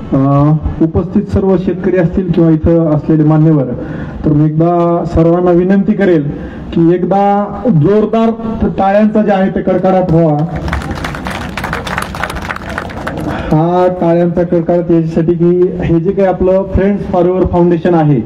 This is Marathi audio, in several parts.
उपस्थित सर्व शेतकरी असतील किंवा इथं असलेले मान्यवर, तर मी एकदा सर्वांना विनंती करेल की एकदा जोरदार टाळ्यांचा जे आहे ते कडकडाट व्हावा. हा टाळ्यांचा कडकडाट याच्यासाठी की हे जे काही आपलं फ्रेंड्स फॉरएव्हर फाउंडेशन आहे,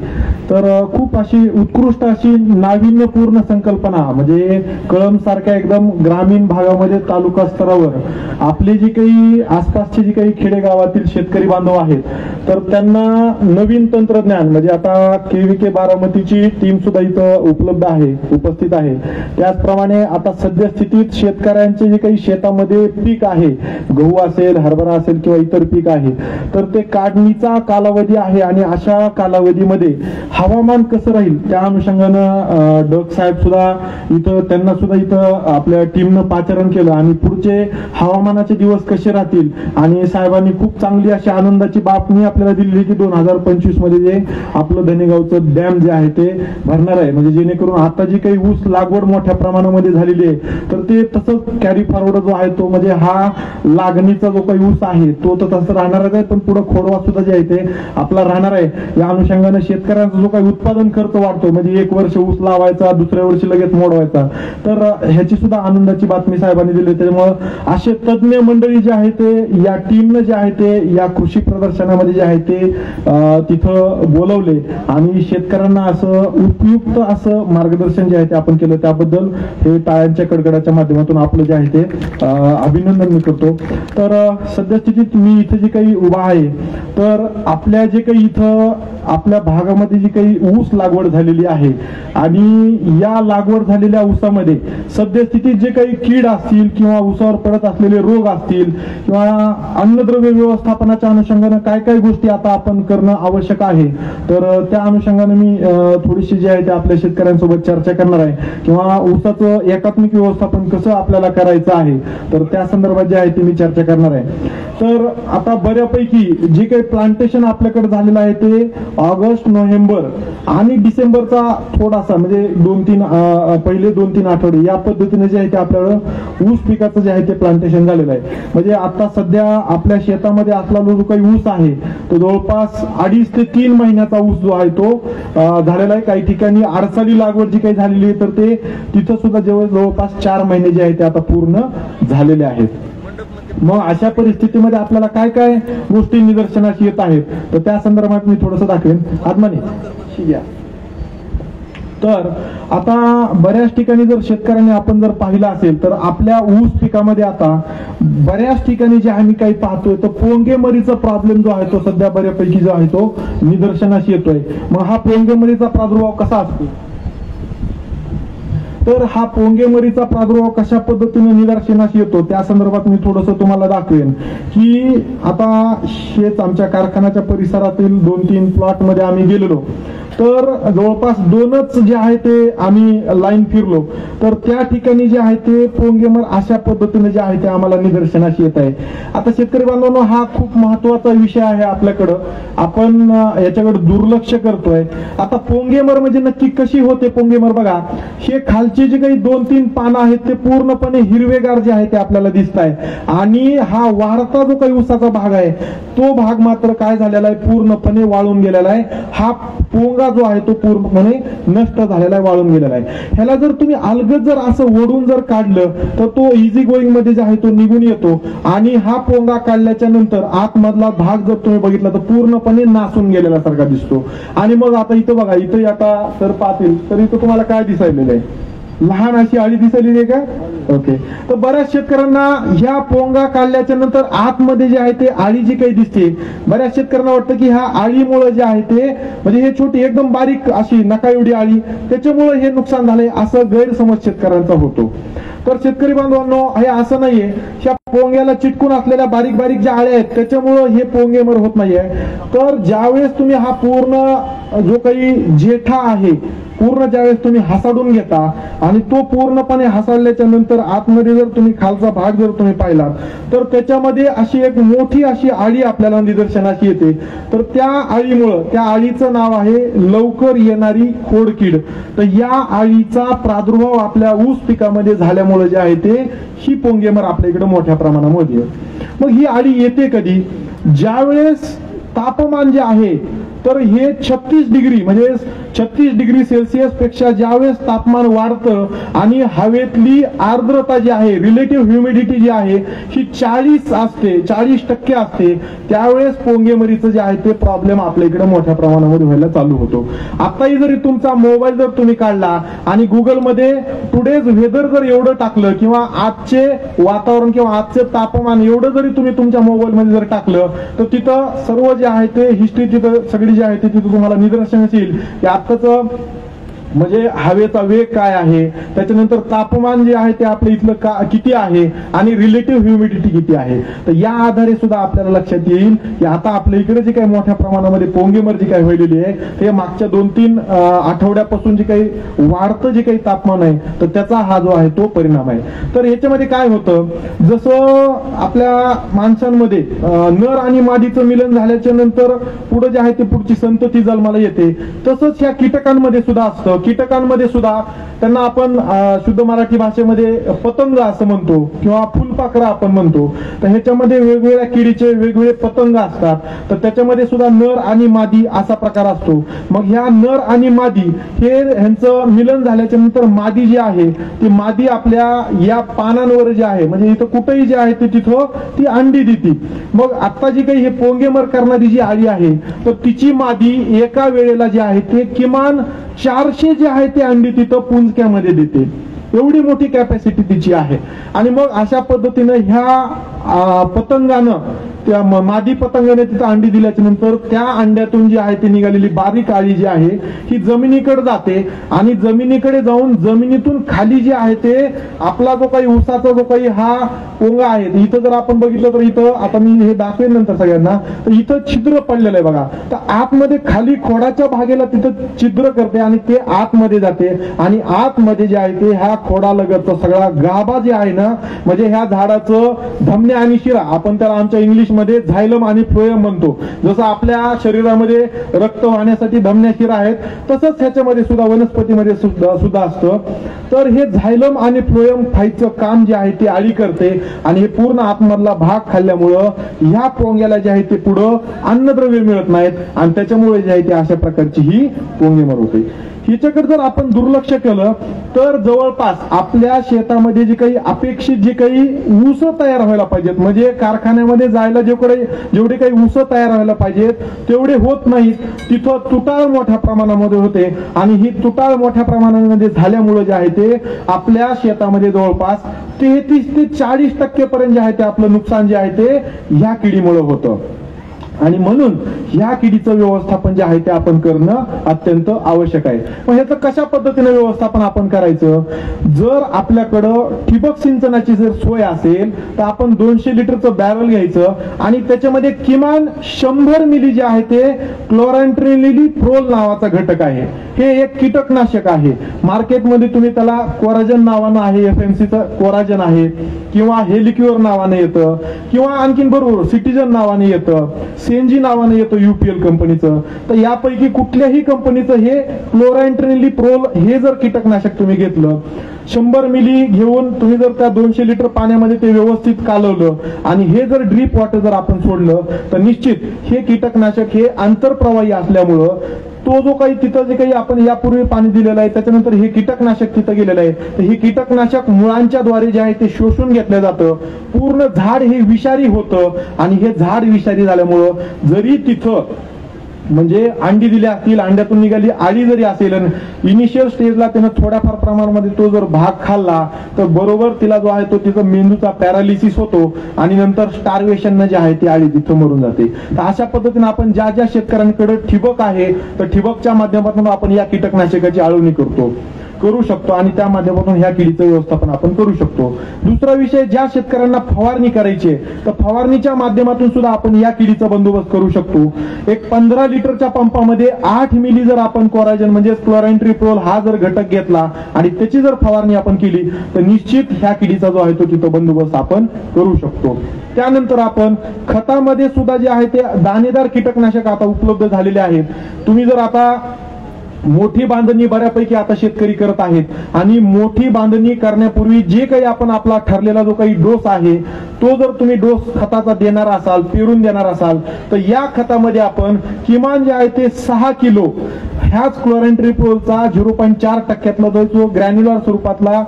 तर खूप अशी उत्कृष्ट अशी नाविन्यपूर्ण संकल्पना, म्हणजे कळंब सारख्या एकदम ग्रामीण भागामध्ये तालुका स्तरावर आपले जे काही आसपासचे जे काही खेडेगावातील शेतकरी बांधव आहेत, तर त्यांना नवीन तंत्रज्ञान, म्हणजे आता KVK बारामतीची टीम सुद्धा इथं उपलब्ध आहे, उपस्थित आहे. त्याचप्रमाणे आता सद्यस्थितीत शेतकऱ्यांचे जे काही शेतामध्ये पीक आहे, गहू असेल, हरभरा असेल किंवा इतर पीक आहे, तर ते काढणीचा कालावधी आहे आणि अशा कालावधीमध्ये हवामान कसं राहील त्या अनुषंगानं डग साहेब सुद्धा इथं, त्यांना सुद्धा इथं आपल्या टीमनं पाचारण केलं आणि पुढचे हवामानाचे दिवस कसे राहतील. आणि साहेबांनी खूप चांगली अशी आनंदाची बातमी आपल्याला दिली की 2025 मध्ये जे आपलं धनेगावचं डॅम जे आहे ते भरणार आहे, म्हणजे जेणेकरून आता जी काही ऊस लागवड मोठ्या प्रमाणामध्ये झालेली आहे, तर ते तसंच कॅरी फॉरवर्ड जो आहे तो, म्हणजे हा लागणीचा जो काही ऊस आहे तो तर तसं राहणारच आहे, पण पुढे खोडवा सुद्धा जे आहे ते आपला राहणार आहे. या अनुषंगानं शेतकऱ्यांचा जो काही उत्पादन खर्च वाढतो, म्हणजे एक वर्ष ऊस लावायचा, दुसऱ्या वर्षी लगेच मोडवायचा, तर ह्याची सुद्धा आनंदाची बातमी साहेबांनी दिली. त्यामुळे असे तज्ञ मंडळी जे आहे ते या टीमनं जे आहे ते या कृषी प्रदर्शनामध्ये जे आहे ते तिथं बोलवले आणि शेतकऱ्यांना असं उपयुक्त असं मार्गदर्शन जे आहे ते आपण केलं, त्याबद्दल हे टाळ्यांच्या कडकडाच्या माध्यमातून आपलं जे आहे ते अभिनंदन मी करतो. तर सद्यस्थितीत मी इथं जे काही उभा आहे, तर आपल्या जे काही इथं आपल्या भागामध्ये जी काही ऊस लागवड झालेली आहे आणि या लागवड झालेल्या ऊसामध्ये सद्यस्थितीत जे काही कीड असतील किंवा ऊसावर पडत असलेले रोग असतील किंवा अन्नद्रव्य व्यवस्थापनाच्या अनुषंगानं काय काय गोष्टी आता आपण करणं आवश्यक आहे, तर त्या अनुषंगानं मी थोडीशी जे आहे ते आपल्या शेतकऱ्यांसोबत चर्चा करणार आहे किंवा ऊसाचं एकात्मिक व्यवस्थापन कसं आपल्याला करायचं आहे, तर त्या संदर्भात जे आहे ते मी चर्चा करणार आहे. तर आता बऱ्यापैकी जे काही प्लांटेशन आपल्याकडे झालेलं आहे ते ऑगस्ट, नोव्हेंबर आणि डिसेंबरचा थोडासा, म्हणजे पहिले 2-3 आठवडे या पद्धतीने जे आहे ते आपल्याला ऊस पिकाचं जे आहे ते प्लांटेशन झालेलं आहे. म्हणजे आता सध्या आपल्या शेतामध्ये असलेला जो काही ऊस आहे तो जवळपास 2.5 ते 3 महिन्याचा ऊस जो आहे तो झालेला आहे. काही ठिकाणी आडसाली लागवड जी काही झालेली आहे, तर ते तिथं सुद्धा जवळपास 4 महिने जे आहे ते आता पूर्ण झालेले आहेत. मग अशा परिस्थितीमध्ये आपल्याला काय काय गोष्टी निदर्शनास येत आहेत, तर त्या संदर्भात मी थोडंसं दाखवेन. आत्माने तर आता बऱ्याच ठिकाणी जर शेतकऱ्यांनी आपण जर पाहिलं असेल, तर आपल्या ऊस पिकामध्ये आता बऱ्याच ठिकाणी जे आम्ही काही पाहतोय, तर पोंगेमरीचा प्रॉब्लेम जो आहे तो सध्या बऱ्यापैकी जो आहे तो निदर्शनास येतोय. मग हा पोंगेमरीचा प्रादुर्भाव कसा असतो, तर हा पोंगेमरीचा प्रादुर्भाव कशा पद्धतीने निदर्शनास येतो त्या संदर्भात मी थोडंसं तुम्हाला दाखवेन. की आता हेच आमच्या कारखान्याच्या परिसरातील 2-3 प्लॉट मध्ये आम्ही गेलेलो, तर जवळपास 2च जे आहे ते आम्ही लाईन फिरलो, तर त्या ठिकाणी जे आहे ते पोंगेमर अशा पद्धतीने जे आहे ते आम्हाला निदर्शनास येत आहे. आता शेतकरी बांधवांनो, हा खूप महत्वाचा विषय आहे आपल्याकडं, आपण याच्याकडे दुर्लक्ष करतोय. आता पोंगेमर म्हणजे नक्की कशी होते पोंगेमर, बघा हे खालचे जे काही 2-3 पानं आहेत ते पूर्णपणे हिरवेगार जे आहे ते आपल्याला दिसत आहे आणि हा वाढता जो काही ऊसाचा भाग आहे तो भाग मात्र काय झालेला आहे, पूर्णपणे वाळून गेलेला आहे. हा पोंगा जो आहे तो पूर्णपणे नष्ट झालेला आहे, वाळून गेलेला आहे. ह्याला जर तुम्ही अलगद जर असं ओढून जर काढलं तर तो इझी गोईंग मध्ये जे आहे तो निघून येतो आणि हा पोंगा काढल्याच्या नंतर आतमधला भाग जर तुम्ही बघितला तर पूर्णपणे नासून गेलेला सारखा दिसतो. आणि मग आता इथं बघा, इथं आता तर पाहतील तर इथं तुम्हाला काय दिसायलेलं आहे, लहान अशी आळी दिसलेली आहे का? ओके. तर बऱ्याच शेतकऱ्यांना ह्या पोंगा काढल्याच्या नंतर आतमध्ये जे आहे ते आळी जी काही दिसते, बऱ्याच शेतकऱ्यांना वाटतं की ह्या आळीमुळे जे आहे ते, म्हणजे हे छोटी एकदम बारीक अशी नका एवढी आळी, त्याच्यामुळे हे नुकसान झालंय असं गैरसमज शेतकऱ्यांचा होतो. तर शेतकरी बांधवांनो, हे असं नाहीये. ह्या पोंग्याला चिटकून असलेल्या बारीक बारीक ज्या आळ्या आहेत त्याच्यामुळे हे पोंगेमर होत नाहीये. तर ज्यावेळेस तुम्ही हा पूर्ण जो काही जेठा आहे पूर्ण ज्यावेळेस तुम्ही हासाडून घेता आणि तो पूर्णपणे हासाडल्याच्या नंतर आतमध्ये जर तुम्ही खालचा भाग जर तुम्ही पाहिला तर त्याच्यामध्ये अशी एक मोठी अशी आळी आपल्याला निदर्शनास येते. तर त्या आळीमुळं, त्या आळीचं नाव आहे लवकर येणारी खोडकीड. तर या आळीचा प्रादुर्भाव आपल्या ऊस पिकामध्ये झाल्यामुळे जे आहे ते ही पोंगेमर आपल्या इकडे मोठ्या प्रमाणामध्ये. मग ही आळी येते कधी, ज्यावेळेस तापमान जे आहे तर हे 36 डिग्री म्हणजे 36 डिग्री सेल्सिअस पेक्षा ज्यावेळेस तापमान वाढतं आणि हवेतली आर्द्रता जी आहे, रिलेटिव्ह ह्युमिडिटी जी आहे ही 40 असते, 40% असते, त्यावेळेस पोंगेमरीचं जे आहे ते प्रॉब्लेम आपल्या इकडे मोठ्या प्रमाणामध्ये व्हायला चालू होतो. आताही जरी तुमचा मोबाईल जर तुम्ही काढला आणि गुगलमध्ये टुडेज वेदर जर एवढं टाकलं किंवा आजचे वातावरण किंवा आजचे तापमान एवढं जरी तुम्ही तुमच्या मोबाईलमध्ये जर टाकलं तर तिथं सर्व जे आहे ते हिस्ट्री तिथं सगळी जी आहे ती तिथं तुम्हाला निदर्शनास येईल की आत्ताचं म्हणजे हवेचा वेग काय आहे, त्याच्यानंतर तापमान जे आहे ते आपल्या इथलं किती आहे आणि रिलेटिव्ह ह्युमिडिटी किती आहे. तर या आधारे सुद्धा आपल्याला लक्षात येईल की आता आपल्या इकडे जे काही मोठ्या प्रमाणामध्ये पोंगेमर जी काही व्हायलेली आहे ते मागच्या 2-3 आठवड्यापासून जे काही वाढतं जे काही तापमान आहे तर त्याचा हा जो आहे तो परिणाम आहे. तर याच्यामध्ये काय होतं, जसं आपल्या माणसांमध्ये नर आणि मादीचं मिलन झाल्याच्या नंतर पुढे जे आहे ते पुढची संतती जन्माला येते, तसंच ह्या कीटकांमध्ये सुद्धा असतं. कीटकांमध्ये सुद्धा त्यांना आपण शुद्ध मराठी भाषेमध्ये पतंग असं म्हणतो किंवा फुलपाखरं आपण म्हणतो. तर ह्याच्यामध्ये वेगवेगळ्या किडीचे वेगवेगळे पतंग असतात. तर त्याच्यामध्ये सुद्धा नर आणि मादी असा प्रकार असतो. मग ह्या नर आणि मादी हे ह्यांचं मिलन झाल्याच्या नंतर मादी जी आहे ती मादी आपल्या या पानांवर जे आहे म्हणजे इथं कुठेही जे आहे ते तिथं ती अंडी देते. मग आता जी काही हे पोंगेमर करणारी जी आळी आहे तर तिची मादी एका वेळेला जे आहे ते किमान 400 जे आहे ते अंडी तिथं पुंजक्यामध्ये देते. एवढी मोठी कॅपॅसिटी तिची आहे. आणि मग अशा पद्धतीनं ह्या पतंगानं त्या मादी पतंगाने तिथं अंडी दिल्याच्या नंतर त्या अंड्यातून जी आहे ती निघालेली बारीक आळी जी आहे ही जमिनीकडे जाते आणि जमिनीकडे जाऊन जमिनीतून खाली जे आहे ते आपला जो काही ऊसाचा जो काही हा पोंगा आहे इथं जर आपण बघितलं तर इथं आता मी हे दाखवेन नंतर सगळ्यांना, तर इथं छिद्र पडलेलं आहे बघा. तर आतमध्ये खाली खोडाच्या भागेला तिथं छिद्र करते आणि ते आतमध्ये जाते आणि आतमध्ये जे आहे ते ह्या खोडालगतचा सगळा गाभा जे आहे ना म्हणजे ह्या झाडाचं धमन्या आणि शिरा आपण त्याला आमच्या इंग्लिश मध्ये झायलम आणि फ्लोएम म्हणतो. जसं आपल्या शरीरामध्ये रक्त वाहण्यासाठी धमन्या शिरा आहेत तसंच ह्याच्यामध्ये सुद्धा वनस्पतीमध्ये सुद्धा असतं. तर हे झायलम आणि फ्लोएम खायचं काम जे आहे ते आळी करते आणि हे पूर्ण आतमधला भाग खाल्ल्यामुळं ह्या पोंग्याला जे आहे ते पुढं अन्नद्रव्य मिळत नाहीत आणि त्याच्यामुळे जे आहे ते अशा प्रकारची ही पोंगेमर होते. हिच्याकडे जर आपण दुर्लक्ष केलं तर जवळपास आपल्या शेतामध्ये जे काही अपेक्षित जे काही ऊस तयार व्हायला पाहिजेत म्हणजे कारखान्यामध्ये जायला जेवढे काही ऊस तयार व्हायला पाहिजेत तेवढे होत नाहीत. तिथं तुटाळ मोठ्या प्रमाणामध्ये होते आणि ही तुटाळ मोठ्या प्रमाणामध्ये झाल्यामुळे जे आहे ते आपल्या शेतामध्ये जवळपास 33 ते 40% पर्यंत जे आहे ते आपलं नुकसान जे आहे ते ह्या किडीमुळे होतं. आणि म्हणून ह्या किडीचं व्यवस्थापन जे आहे ते आपण करणं अत्यंत आवश्यक आहे. मग ह्याचं कशा पद्धतीने व्यवस्थापन आपण करायचं, जर आपल्याकडं ठिबक सिंचनाची जर सोय असेल तर आपण 200 लिटरचं बॅरल घ्यायचं आणि त्याच्यामध्ये किमान 100 मिली जे आहे ते क्लोरॅन्ट्रेनिलीप्रोल नावाचा घटक आहे. हे एक कीटकनाशक आहे. मार्केटमध्ये तुम्ही त्याला कोराजन नावानं आहे, FMCचं कोराजन आहे किंवा हेलिक्युअर नावानं येतं किंवा आणखीन बरोबर सिटीजन नावाने येतं, सेंजी नावाने येतो UPL कंपनीचं. तर यापैकी कुठल्याही कंपनीचं हे क्लोरॅन्ट्रेनिलीप्रोल हे जर कीटकनाशक तुम्ही घेतलं 100 मिली घेऊन तुम्ही जर त्या 200 लिटर पाण्यामध्ये ते व्यवस्थित कालवलं आणि हे जर ड्रीप वॉटर जर आपण सोडलं तर निश्चित हे कीटकनाशक हे आंतरप्रवाही असल्यामुळं तो जो काही तिथं जे काही आपण यापूर्वी पाणी दिलेलं आहे त्याच्यानंतर हे कीटकनाशक तिथं गेलेलं आहे तर हे कीटकनाशक मुळांच्या द्वारे जे आहे ते शोषून घेतलं जातं. पूर्ण झाड हे विषारी होतं आणि हे झाड विषारी झाल्यामुळं जरी तिथं म्हणजे अंडी दिल्या असतील, अंड्यातून निघाली आळी जरी असेल इनिशियल स्टेजला त्यानं थोड्याफार प्रमाणामध्ये तो जर भाग खाल्ला तर बरोबर तिला जो आहे तो तिचा मेंदूचा पॅरालिसिस होतो आणि नंतर स्टार्वेशन जे आहे ती आळी तिथं मरून जाते. तर अशा पद्धतीने आपण ज्या ज्या शेतकऱ्यांकडे ठिबक आहे तर ठिबकच्या माध्यमातून आपण या कीटकनाशकाची आळवणी करू शकतो आणि त्या माध्यमातून ह्या किडीचं व्यवस्थापन आपण करू शकतो. दुसरा विषय, ज्या शेतकऱ्यांना फवारणी करायची तर फवारणीच्या माध्यमातून सुद्धा आपण या किडीचा बंदोबस्त करू शकतो. एक 15 लिटरच्या पंपामध्ये 8 मिली जर आपण कोराजन म्हणजे क्लोरॅन्ट्रिप्रोल हा जर घटक घेतला आणि त्याची जर फवारणी आपण केली तर निश्चित ह्या किडीचा जो आहे तो तिथं बंदोबस्त आपण करू शकतो. त्यानंतर आपण खतामध्ये सुद्धा जे आहे ते दाणेदार कीटकनाशक आता उपलब्ध झालेले आहेत. तुम्ही जर आता मोठी बांधणी बऱ्यापैकी आता शेतकरी करत आहेत आणि मोठी बांधणी करण्यापूर्वी जे काही आपण आपला ठरलेला जो काही डोस आहे तो जर तुम्ही डोस खताचा देणार असाल, पेरून देणार असाल, तर या खतामध्ये आपण किमान जे आहे ते 6 किलो ह्याच क्लोरेंट्रिप्रोलचा 0.4% जो ग्रॅन्युलर स्वरूपातला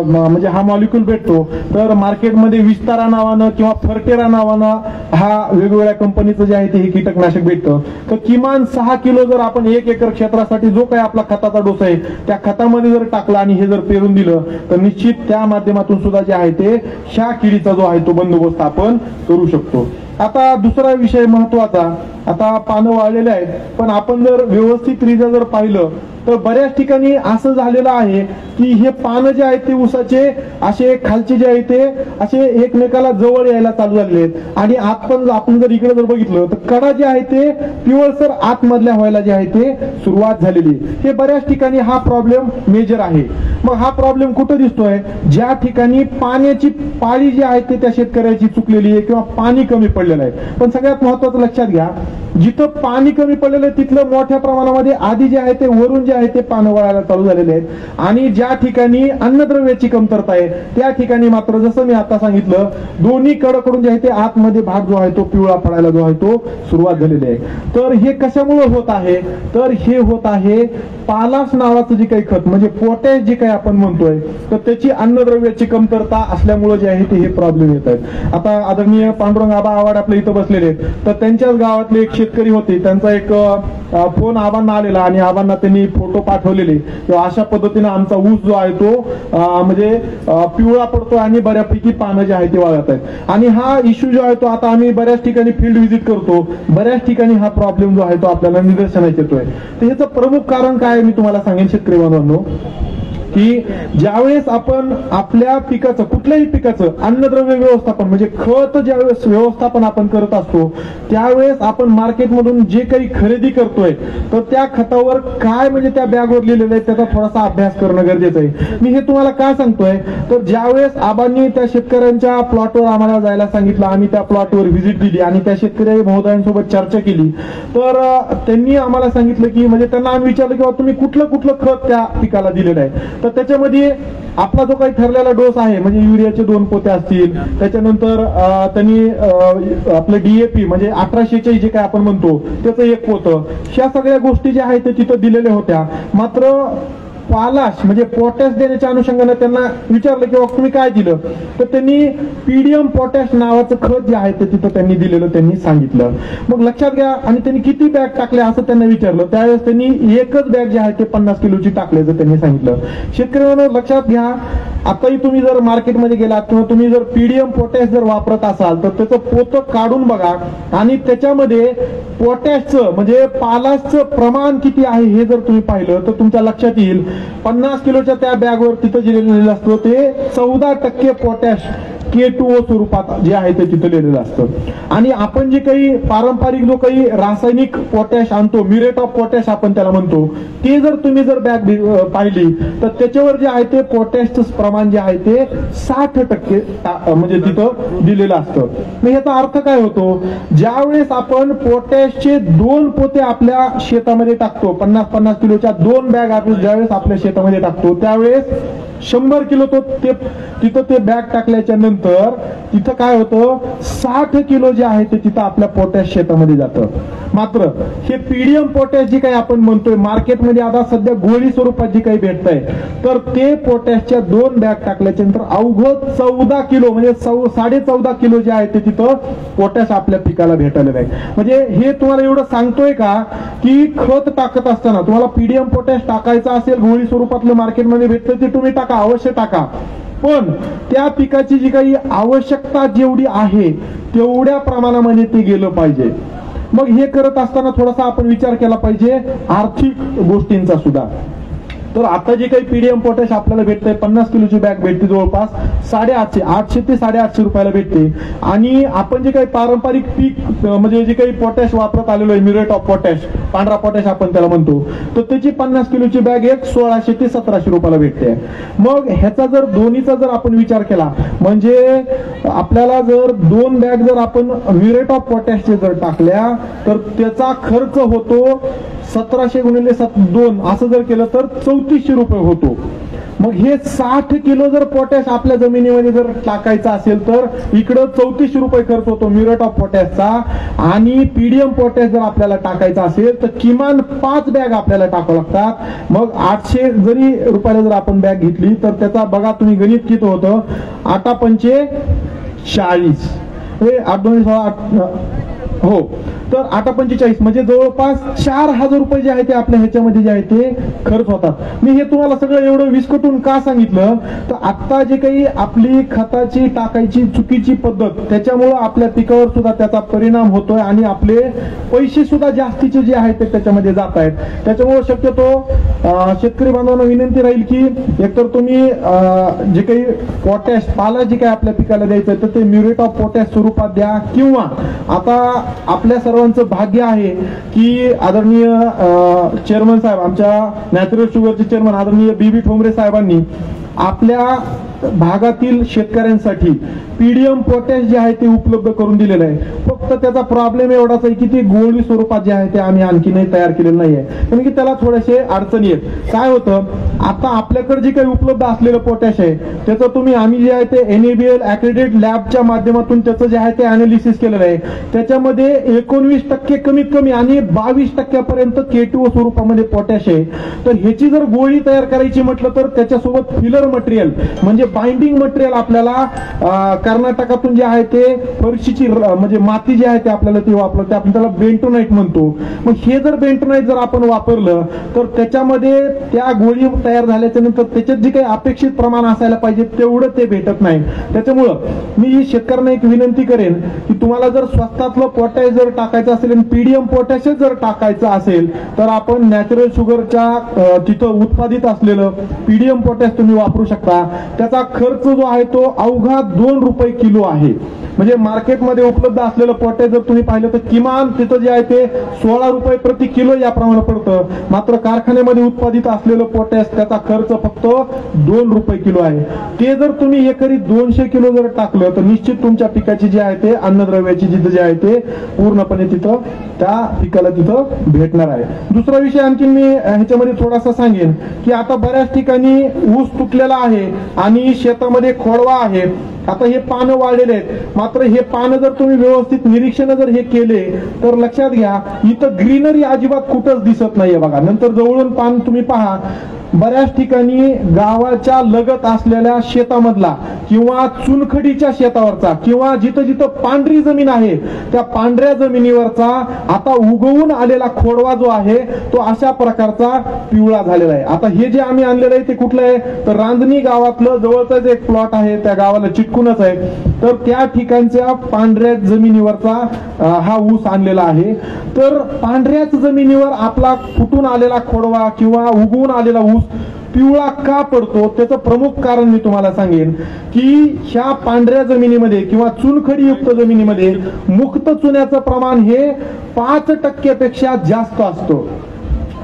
म्हणजे हा मॉलिक्यूल भेटतो. तर मार्केटमध्ये विस्तारा नावानं किंवा फर्टेरा नावानं हा वेगवेगळ्या कंपनीचं जे आहे ते हे कीटकनाशक भेटतं. तर किमान 6 किलो जर आपण 1 एकर क्षेत्रासाठी जो काही आपला खताचा डोस आहे त्या खतामध्ये जर टाकला आणि हे जर पेरून दिलं तर निश्चित त्या माध्यमातून सुद्धा जे आहे ते ह्या किडीचा जो आहे तो बंदोबस्त आपण करू शकतो. आता दुसरा विषय महत्वाचा, आता पानं वाळलेले आहेत, पण आपण जर व्यवस्थितरित्या जर पाहिलं तर बऱ्याच ठिकाणी असं झालेलं आहे की हे पानं जे आहेत ते ऊसाचे असे खालचे जे आहे ते असे एकमेकाला जवळ यायला चालू झालेले आहेत आणि आपण जर इकडे जर बघितलं तर कडा जे आहे ते पिवळसर आतमधल्या व्हायला जे आहे ते सुरुवात झालेली. हे बऱ्याच ठिकाणी हा प्रॉब्लेम मेजर आहे. मग हा प्रॉब्लेम कुठं दिसतोय? ज्या ठिकाणी पाण्याची पाळी जी आहे ते त्या शेतकऱ्याची चुकलेली आहे किंवा पाणी कमी पडलेलं आहे. पण सगळ्यात महत्वाचं लक्षात घ्या, जिथं पाणी कमी पडलेलं आहे तिथलं मोठ्या प्रमाणामध्ये आधी जे आहे ते वरून जे आहे ते पानं वळायला चालू झालेले आहेत आणि ज्या ठिकाणी अन्नद्रव्याची कमतरता आहे त्या ठिकाणी मात्र जसं मी आता सांगितलं दोन्ही कडकडून जे आहे ते आतमध्ये भाग जो आहे तो पिवळा पडायला जो आहे तो सुरुवात झालेली आहे. तर हे कशामुळे होत आहे? तर हे होत आहे पालाश नावाचं जे काही खत म्हणजे पोटॅश जे काही आपण म्हणतोय तर त्याची अन्नद्रव्याची कमतरता असल्यामुळे जे आहे ते हे प्रॉब्लेम येत आहेत. आता आदरणीय पांडुरंग आबा आवाड आपल्या इथं बसलेले आहेत, तर त्यांच्याच गावातले एक शेतकरी होते, त्यांचा एक फोन आबांना आलेला आणि आबांना त्यांनी फोटो पाठवलेले किंवा अशा पद्धतीने आमचा ऊस जो आहे तो म्हणजे पिवळा पडतोय आणि बऱ्यापैकी पानं जे आहे ते वाळत आहेत. आणि हा इश्यू जो आहे तो आता आम्ही बऱ्याच ठिकाणी फील्ड व्हिजिट करतो, बऱ्याच ठिकाणी हा प्रॉब्लेम जो आहे तो आपल्याला निदर्शनास येतोय. तर ह्याचं प्रमुख कारण काय मी तुम्हाला सांगेन शेतकरी बांधवांनो, की ज्यावेळेस आपण आपल्या पिकाचं कुठल्याही पिकाचं अन्नद्रव्य व्यवस्थापन म्हणजे खत ज्यावेळेस व्यवस्थापन आपण करत असतो त्यावेळेस आपण मार्केटमधून जे काही खरेदी करतोय तर त्या खतावर काय म्हणजे त्या बॅगवर लिहिलेलं आहे त्याचा थोडासा अभ्यास करणं गरजेचं आहे. मी हे तुम्हाला का सांगतोय तर ज्यावेळेस आबांनी त्या शेतकऱ्यांच्या प्लॉटवर आम्हाला जायला सांगितलं, आम्ही त्या प्लॉटवर व्हिजिट दिली आणि त्या शेतकरी महोदयांसोबत चर्चा केली, तर त्यांनी आम्हाला सांगितलं की म्हणजे त्यांना आम्ही विचारलं की तुम्ही कुठलं खत त्या पिकाला दिलेलं आहे. तर त्याच्यामध्ये आपला जो काही ठरलेला डोस आहे म्हणजे युरियाचे 2 पोते असतील, त्याच्यानंतर त्यांनी आपलं DAP म्हणजे 1846 जे काय आपण म्हणतो त्याचं 1 पोतं, ह्या सगळ्या गोष्टी ज्या आहेत ते तिथं दिलेल्या होत्या. मात्र पालाश म्हणजे पोटॅश देण्याच्या अनुषंगाने त्यांना विचारलं की तुम्ही काय दिलं, तर त्यांनी पीडीएम पोटॅश नावाचं खत जे आहे ते तिथं त्यांनी दिलेलं त्यांनी सांगितलं. मग लक्षात घ्या, आणि त्यांनी किती बॅग टाकल्या असं त्यांना विचारलं, त्यावेळेस त्यांनी एकच बॅग जी आहे ते 50 किलोची टाकल्याचं त्यांनी सांगितलं. शेतकऱ्यांना लक्षात घ्या, आताही तुम्ही जर मार्केटमध्ये गेलात किंवा तुम्ही जर पीडीएम पोटॅश जर वापरत असाल तर त्याचं पोतं काढून बघा आणि त्याच्यामध्ये पोटॅशचं म्हणजे पालाशचं प्रमाण किती आहे हे जर तुम्ही पाहिलं तर तुमच्या लक्षात येईल 50 किलोच्या त्या बॅगवर तिथं जे लिहिलेलं असतं ते 14% पोटॅश K2O स्वरूपात जे आहे ते तिथं लिहिलेलं असतं. आणि आपण जे काही पारंपरिक जो काही रासायनिक पोटॅश आणतो, म्युरेट ऑफ पोटॅश आपण त्याला म्हणतो, ते जर तुम्ही जर बॅग पाहिली तर त्याच्यावर जे आहे ते पोटॅशचं प्रमाण जे आहे ते 60% म्हणजे तिथं दिलेलं असतं. मग याचा अर्थ काय होतो, ज्यावेळेस आपण पोटॅशचे 2 पोते आपल्या शेतामध्ये टाकतो, 50-50 किलोच्या 2 बॅग आपण ज्यावेळेस आपल्या शेतामध्ये टाकतो त्यावेळेस 100 किलो तिथं ते बॅग टाकल्याच्या नंतर तिथं काय होतं 60 किलो जे आहे ते तिथं आपल्या पोटॅश शेतामध्ये जातं. मात्र हे पीडीएम पोटॅश जे काही आपण म्हणतोय मार्केटमध्ये आता सध्या गोळी स्वरूपात जे काही भेटतंय तर ते पोटॅशच्या 2 बॅग टाकल्याच्या नंतर अवघं 14 किलो म्हणजे 14.5 किलो जे आहे ते तिथं पोटॅश आपल्या पिकाला भेटायला आहे. म्हणजे हे तुम्हाला एवढं सांगतोय का की खत टाकत असताना तुम्हाला पीडीएम पोटॅश टाकायचं असेल गोळी स्वरूपातलं मार्केटमध्ये भेटतं ते तुम्ही टाका, अवश्य टाका, पण त्या पिकाची जी काही आवश्यकता जेवढी आहे तेवढ्या प्रमाणामध्ये ते गेलं पाहिजे. मग हे करत असताना थोडासा आपण विचार केला पाहिजे आर्थिक गोष्टींचा सुद्धा. तर आता जे काही पीडीएम पोटॅश आपल्याला भेटतंय 50 किलोची बॅग भेटते जवळपास 800 ते 850 रुपयाला भेटते. आणि आपण जे काही पारंपरिक पीक म्हणजे जे काही पोटॅश वापरत आलेलो आहे म्युरेट ऑफ पोटॅश, पांढरा पोटॅश आपण त्याला म्हणतो, तर त्याची 50 किलोची बॅग एक 1600 ते 1700 रुपयाला भेटते. मग ह्याचा जर दोन्हीचा जर आपण विचार केला म्हणजे आपल्याला जर 2 बॅग जर आपण म्युरेट ऑफ पोटॅशचे जर टाकल्या तर त्याचा खर्च होतो 1700 गुणिले 2 असं जर केलं तर 3400 रुपये होतो. मग हे 60 किलो जर पोटॅश आपल्या जमिनीमध्ये जर टाकायचं असेल तर इकडं 34 रुपये खर्च होतो म्युरेट ऑफ पोटॅशचा, आणि पीडीएम पोटॅश जर आपल्याला टाकायचा असेल तर किमान 5 बॅग आपल्याला टाकावं लागतात. मग 800 जरी रुपयाला जर आपण बॅग घेतली तर त्याचा बघा तुम्ही गणित किती होतं, 8 पंचे 40, हे 8 हो, तर 8 पंचे 40 म्हणजे जवळपास 4000 रुपये जे आहे ते आपल्या ह्याच्यामध्ये जे आहे ते खर्च होतात. मी हे तुम्हाला सगळं एवढं विस्कटून का सांगितलं तर आता जे काही आपली खताची टाकायची चुकीची पद्धत त्याच्यामुळं आपल्या पिकावर सुद्धा त्याचा परिणाम होतोय आणि आपले पैसे सुद्धा जास्तीचे जे आहेत ते त्याच्यामध्ये जात आहेत. त्याच्यामुळे शक्यतो शेतकरी बांधवांना विनंती राहील की एकतर तुम्ही जे काही पोटॅश पाला जे काही आपल्या पिकाला द्यायचं तर ते म्युरेट ऑफ पोटॅश स्वरूपात द्या, किंवा आता आपल्या सर्वांचं भाग्य आहे की आदरणीय चेअरमन साहेब, आमच्या नॅचरल शुगरचे चेअरमन आदरणीय बी ठोंबरे साहेबांनी आपल्या भागातील शेतकऱ्यांसाठी पीडीएम पोटॅश जे आहे ते उपलब्ध करून दिलेलं आहे. फक्त त्याचा प्रॉब्लेम एवढाच आहे की ते गोळी स्वरूपात जे आहे ते आम्ही आणखीनही तयार केलेलं नाहीये, कारण की त्याला थोडेसे अडचणी आहेत. काय होतं, आता आपल्याकडे जे काही उपलब्ध असलेलं पोटॅश आहे त्याचं तुम्ही आम्ही जे आहे ते NABL accredited लॅबच्या माध्यमातून त्याचं जे आहे ते अनालिसिस केलेलं आहे. त्याच्यामध्ये 19% कमीत कमी आणि 22% K2O स्वरूपामध्ये पोटॅश आहे. तर ह्याची जर गोळी तयार करायची म्हटलं तर त्याच्यासोबत फिलर मटेरियल म्हणजे बाइंडिंग मटेरियल आपल्याला कर्नाटकातून जे आहे ते फरशीची म्हणजे माती जी आहे ते आपल्याला ती वापरते, आपण त्याला बेंटोनाइट म्हणतो. मग हे जर बेंटोनाइट जर आपण वापरलं तर त्याच्यामध्ये त्या गोळी तयार झाल्याच्या नंतर त्याच्यात जे काही अपेक्षित प्रमाण असायला पाहिजे तेवढं ते भेटत नाही. त्याच्यामुळं मी शेतकऱ्यांना एक विनंती करेन की तुम्हाला जर स्वस्तातलं पोटॅश जर टाकायचं असेल आणि पीडीएम पोटॅश जर टाकायचं असेल तर आपण नॅचरल शुगरच्या तिथं उत्पादित असलेलं पीडीएम पोटॅश तुम्ही वापरू शकता. त्याचा खर्च जो आहे तो अवघा 2 रुपये किलो आहे. म्हणजे मार्केटमध्ये उपलब्ध असलेलं पोटॅश जर तुम्ही पाहिलं तर किमान तिथं जे आहे ते 16 रुपये प्रति किलो याप्रमाणे पडतं. मात्र कारखान्यामध्ये उत्पादित असलेलं पोटॅश त्याचा खर्च फक्त 2 रुपये किलो आहे. ते जर तुम्ही एकरी 200 किलो जर टाकलं तर निश्चित तुमच्या पिकाची जी आहे ते अन्नद्रव्याची जिथं जे आहे ते पूर्णपणे तिथं त्या पिकाला तिथं भेटणार आहे. दुसरा विषय आणखी मी ह्याच्यामध्ये थोडासा सांगेन की आता बऱ्याच ठिकाणी ऊस तुटलेला आहे आणि शेतामध्ये खोडवा आहे. आता हे पानं वाढलेले आहेत, मात्र हे पानं जर तुम्ही व्यवस्थित निरीक्षण जर हे केले तर लक्षात घ्या इथं ग्रीनरी अजिबात कुठंच दिसत नाहीये. बघा नंतर जवळून पान तुम्ही पहा, बऱ्याच ठिकाणी गावाच्या लगत असलेल्या शेतामधला किंवा चुनखडीच्या शेतावरचा किंवा जिथं जिथं पांढरी जमीन आहे त्या पांढऱ्या जमिनीवरचा आता उगवून आलेला खोडवा जो आहे तो अशा प्रकारचा पिवळा झालेला आहे. आता हे जे आम्ही आणलेलं आहे ते कुठलं आहे तर रांजणी गावातलं जवळचाच एक प्लॉट आहे, त्या गावाला चिटकूनच आहे. तर त्या ठिकाणच्या पांढऱ्या जमिनीवरचा हा ऊस आणलेला आहे. तर पांढऱ्याच जमिनीवर आपला फुटून आलेला खोडवा किंवा उगवून आलेला ऊस पिवळा का पडतो त्याचं प्रमुख कारण मी तुम्हाला सांगेन की ह्या पांढऱ्या जमिनीमध्ये किंवा चुनखडीयुक्त जमिनीमध्ये मुक्त चुन्याचं प्रमाण हे 5% पेक्षा जास्त असतो.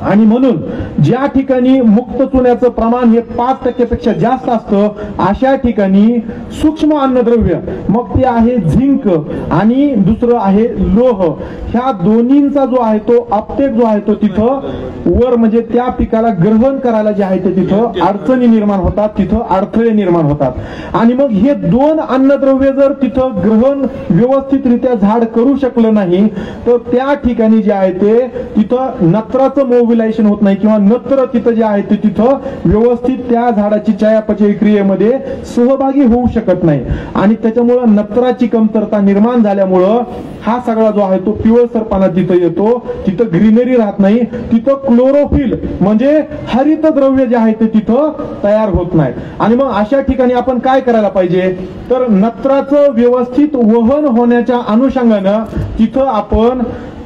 आणि म्हणून ज्या ठिकाणी मुक्त चुन्याचं प्रमाण हे 5% पेक्षा जास्त असतं अशा ठिकाणी सूक्ष्म अन्नद्रव्य मग ते आहे झिंक आणि दुसरं आहे लोह, ह्या दोन्हींचा जो आहे तो अपटेक जो आहे तो तिथं वर म्हणजे त्या पिकाला ग्रहण करायला जे आहे ते तिथं अडचणी निर्माण होतात, तिथं अडथळे निर्माण होतात. आणि मग हे 2 अन्नद्रव्य जर तिथं ग्रहण व्यवस्थितरित्या झाड करू शकलं नाही तर त्या ठिकाणी जे आहे ते तिथं नत्राचं मोबिलायझेशन होत नाही किंवा नत्र तिथं जे आहे ते तिथं व्यवस्थित त्या झाडाची चयापचय क्रियेमध्ये सहभागी होऊ शकत नाही. आणि त्याच्यामुळं नत्राची कमतरता निर्माण झाल्यामुळं हा सगळा जो आहे तो पिवळसरपणा तिथं येतो, तिथं ग्रीनरी राहत नाही, तिथं क्लोरोफिल म्हणजे हरित द्रव्य जे आहे ते तिथं तयार होत नाही. आणि मग अशा ठिकाणी आपण काय करायला पाहिजे तर नत्राचं व्यवस्थित वहन होण्याच्या अनुषंगानं तिथं आपण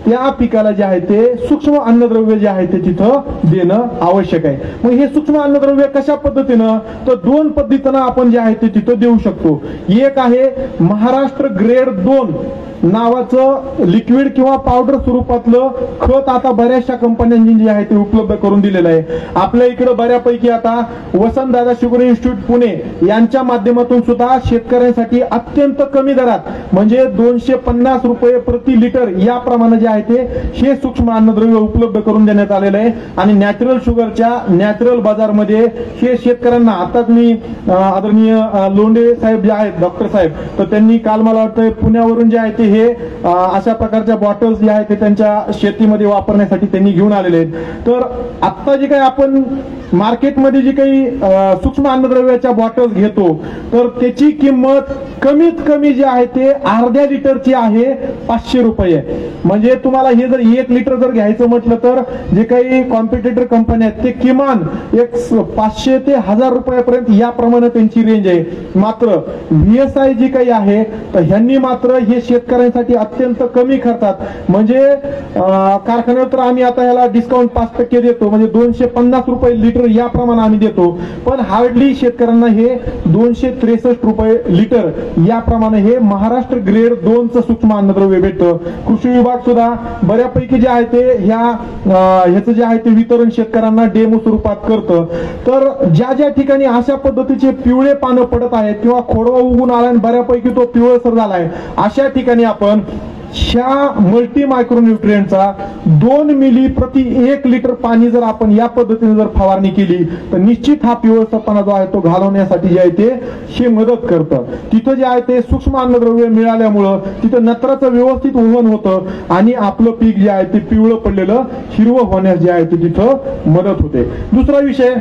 त्या पिकाला जे आहे ते सूक्ष्म अन्नद्रव्य जे आहे ते तिथं देणं आवश्यक आहे. मग हे सूक्ष्म अन्नद्रव्य कशा पद्धतीनं तर 2 पद्धतीनं आपण जे आहे ते तिथं देऊ शकतो. एक आहे महाराष्ट्र ग्रेड 2 नावाचं लिक्विड किंवा पावडर स्वरूपातलं खत आता बऱ्याचशा कंपन्यांनी जे आहे ते उपलब्ध करून दिलेलं आहे. आपल्या इकडे बऱ्यापैकी आता वसंतदादा शुगर इन्स्टिट्यूट पुणे यांच्या माध्यमातून सुद्धा शेतकऱ्यांसाठी अत्यंत कमी दरात म्हणजे 250 रुपये प्रति लिटर या प्रमाणे जे आहे ते हे सूक्ष्म अन्नद्रव्य उपलब्ध करून देण्यात आलेलं आहे. आणि नॅचरल शुगरच्या नॅचरल बाजारमध्ये हे शेतकऱ्यांना आताच मी आदरणीय लोंढे साहेब जे आहेत डॉक्टर साहेब तर त्यांनी काल मला वाटतं पुण्यावरून जे आहे ते हे अशा प्रकारच्या बॉटल्स जे आहेत ते त्यांच्या शेतीमध्ये वापरण्यासाठी त्यांनी घेऊन आलेले आहेत. तर आता जे काही आपण मार्केटमध्ये जी काही सूक्ष्म अन्नद्रव्याच्या बॉटल्स घेतो तर त्याची किंमत कमीत कमी जी आहे ते अर्ध्या लिटरची आहे 500 रुपये. म्हणजे तुम्हाला हे जर 1 लिटर जर घ्यायचं म्हटलं तर जे काही कॉम्पिटिटर कंपन्या आहेत ते किमान एक 500 ते 1000 रुपयापर्यंत याप्रमाणे त्यांची रेंज आहे. मात्र VSI जी काही आहे तर ह्यांनी मात्र हे शेतकऱ्यांसाठी अत्यंत कमी खर्चात म्हणजे कारखान्यावर तर आम्ही आता ह्याला डिस्काउंट 5% देतो म्हणजे 250 रुपये लिटर याप्रमाणे आम्ही देतो. पण हार्डली शेतकऱ्यांना हे 263 रुपये लिटर याप्रमाणे हे महाराष्ट्र ग्रेड 2चं सूक्ष्म अन्नद्रव्य भेटतं. कृषी विभाग सुद्धा बऱ्यापैकी जे आहे ते ह्याचं जे आहे ते वितरण शेतकऱ्यांना डेमो स्वरूपात करतं. तर ज्या ज्या ठिकाणी अशा पद्धतीचे पिवळे पानं पडत आहेत किंवा खोडवा उगून आला आणि बऱ्यापैकी तो पिवळसर झालाय अशा ठिकाणी आपण ह्या मल्टी मायक्रोन्यूट्रिएंटचा 2 मिली प्रति 1 लिटर पाणी जर आपण या पद्धतीने जर फवारणी केली तर निश्चित हा पिवळसरपणा जो आहे तो घालवण्यासाठी जे आहे ते हे मदत करतं. तिथं जे आहे ते सूक्ष्म अन्नद्रव्य मिळाल्यामुळं तिथं नत्राचं व्यवस्थित वहन होतं आणि आपलं पीक जे आहे ते पिवळं पडलेलं हिरवं होण्यास जे आहे ते तिथं मदत होते. दुसरा विषय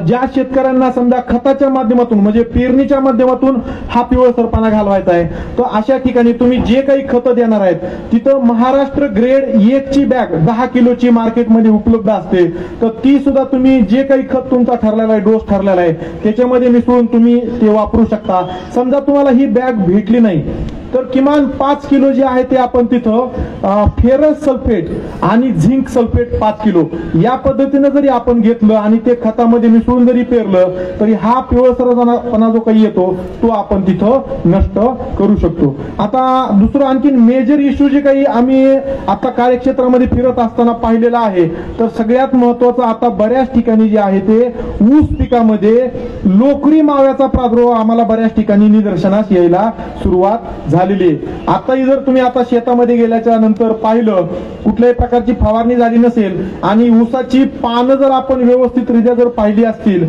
ज्या शेतकऱ्यांना समजा खताच्या माध्यमातून म्हणजे पेरणीच्या माध्यमातून हा पिवळसरपणा घालवायचा आहे तर अशा ठिकाणी तुम्ही जे काही खतं देणार आहेत तिथं महाराष्ट्र ग्रेड 1 ची बॅग 10 किलोची मार्केटमध्ये उपलब्ध असते. तर ती सुद्धा तुम्ही जे काही खत तुमचा ठरलेला आहे डोस ठरलेला आहे त्याच्यामध्ये मिसळून तुम्ही ते वापरू शकता. समजा तुम्हाला ही बॅग भेटली नाही तर किमान 5 किलो जे आहे ते आपण तिथं फेरस सल्फेट आणि झिंक सल्फेट 5 किलो या पद्धतीने जरी आपण घेतलं आणि ते खतामध्ये मिसळून जरी पेरलं तरी हा पिवळसरपणा जो काही येतो तो आपण तिथं नष्ट करू शकतो. आता दुसरं आणखीन मेजर इश्यू जे काही आम्ही आता कार्यक्षेत्रामध्ये फिरत असताना पाहिलेला आहे तर सगळ्यात महत्वाचं आता बऱ्याच ठिकाणी जे आहे ते ऊस पिकामध्ये लोकरी माव्याचा प्रादुर्भाव आम्हाला बऱ्याच ठिकाणी निदर्शनास यायला सुरुवात झालेली आहे. आताही जर तुम्ही आता शेतामध्ये गेल्याच्या नंतर पाहिलं कुठल्याही प्रकारची फवारणी झाली नसेल आणि ऊसाची पानं जर आपण व्यवस्थितरित्या जर पाहिली असतील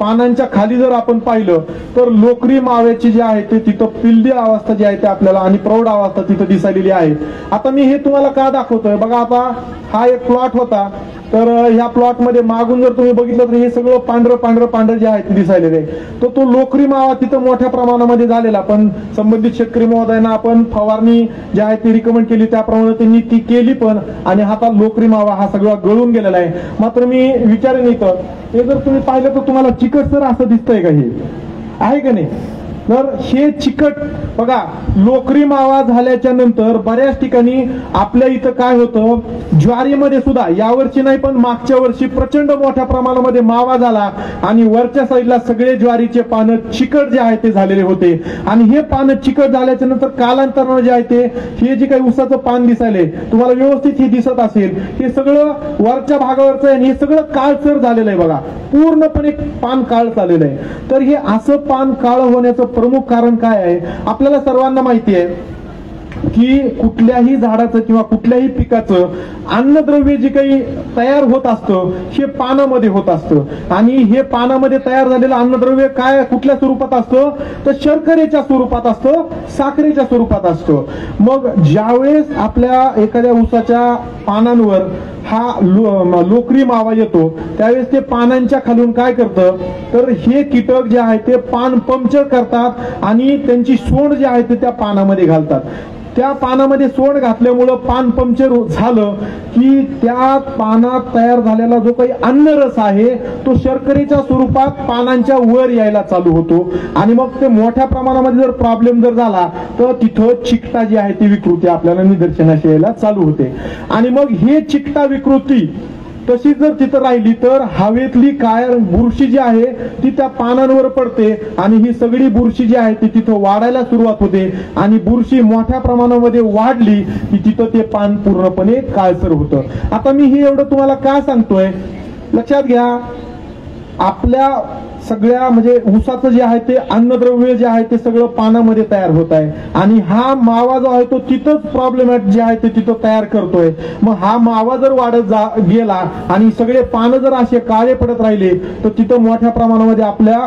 पानांच्या खाली जर आपण पाहिलं तर लोकरी माव्याची जी आहे ते तिथं पिल्ली अवस्था जी आहे ते आपल्याला आणि प्रौढ अवस्था तिथं दिसायलेली आहे. आता मी हे तुम्हाला का दाखवतोय बघा. आता हा एक प्लॉट होता तर ह्या प्लॉट मध्ये मागून जर तुम्ही बघितलं तर हे सगळं पांढरं जे आहे ते दिसायलेलं आहे. तर तो लोकरी मावा तिथं मोठ्या प्रमाणामध्ये झालेला पण संबंधित शेतकरी महोदयांना आपण फवारणी जी आहे ती रिकमेंड केली त्याप्रमाणे त्यांनी ती केली पण आणि आता लोकरी मावा हा सगळा गळून गेलेला आहे. मात्र मी विचारेन इथं हे जर तुम्ही पाहिलं तर तुम्हाला चिकटसर असं दिसतंय का हे आहे का नाही. तर हे चिकट बघा लोकरी मावा झाल्याच्या नंतर बऱ्याच ठिकाणी आपल्या इथं काय होतं ज्वारीमध्ये सुद्धा यावर्षी नाही पण मागच्या वर्षी प्रचंड मोठ्या प्रमाणामध्ये मावा झाला आणि वरच्या साईडला सगळे ज्वारीचे पानं चिकट जे आहे ते झालेले होते आणि हे पानं चिकट झाल्याच्या नंतर कालांतराने जे आहे ते हे जे काही ऊसाचं पान दिसायले तुम्हाला व्यवस्थित हे दिसत असेल हे सगळं वरच्या भागावरचं आणि हे सगळं काळसर झालेलं आहे बघा पूर्णपणे पान काळ झालेलं आहे. तर हे असं पान काळ होण्याचं प्रमुख कारण काय आहे आपल्याला सर्वांना माहिती आहे की कुठल्याही झाडाचं किंवा कुठल्याही पिकाचं अन्नद्रव्य जे काही तयार होत असतं हे पानामध्ये होत असतं आणि हे पानामध्ये तयार झालेलं अन्नद्रव्य काय कुठल्या स्वरूपात असतं तर शर्करेच्या स्वरूपात असतं साखरेच्या स्वरूपात असतं. मग ज्यावेळेस आपल्या एखाद्या ऊसाच्या पानांवर हा लोकरी मावा येतो त्यावेळेस ते पानांच्या खालून काय करतं तर हे कीटक जे आहे ते पान पंक्चर करतात आणि त्यांची सोंड जी आहे ते त्या पानामध्ये घालतात. त्या पानामध्ये सोंड घातल्यामुळं पान पंक्चर झालं की त्या पानात तयार झालेला जो काही अन्नरस आहे तो शर्करेच्या स्वरूपात पानांच्या वर यायला चालू होतो आणि मग ते मोठ्या प्रमाणामध्ये जर प्रॉब्लेम जर झाला तर तिथं चिकटा जी आहे ती विकृती आपल्याला निदर्शनास यायला चालू होते आणि मग हे चिकटा विकृती तशी जर तिथं राहिली तर हवेतली काय बुरशी जी आहे ती त्या पानांवर पडते आणि ही सगळी बुरशी जी आहे ती तिथं वाढायला सुरुवात होते आणि बुरशी मोठ्या प्रमाणामध्ये वाढली की तिथं ते पान पूर्णपणे काळसर होतं. आता मी हे एवढं तुम्हाला का सांगतोय, लक्षात घ्या, आपल्या सगळ्या म्हणजे ऊसाचं जे आहे ते अन्नद्रव्य जे आहे ते सगळं पानामध्ये तयार होत आहे आणि हा मावा जो आहे तो तिथंच प्रॉब्लेमॅट जे आहे ते तिथं तयार करतोय. मग हा मावा जर वाढत गेला आणि सगळे पानं जर असे काळे पडत राहिले तर तिथं मोठ्या प्रमाणामध्ये आपल्या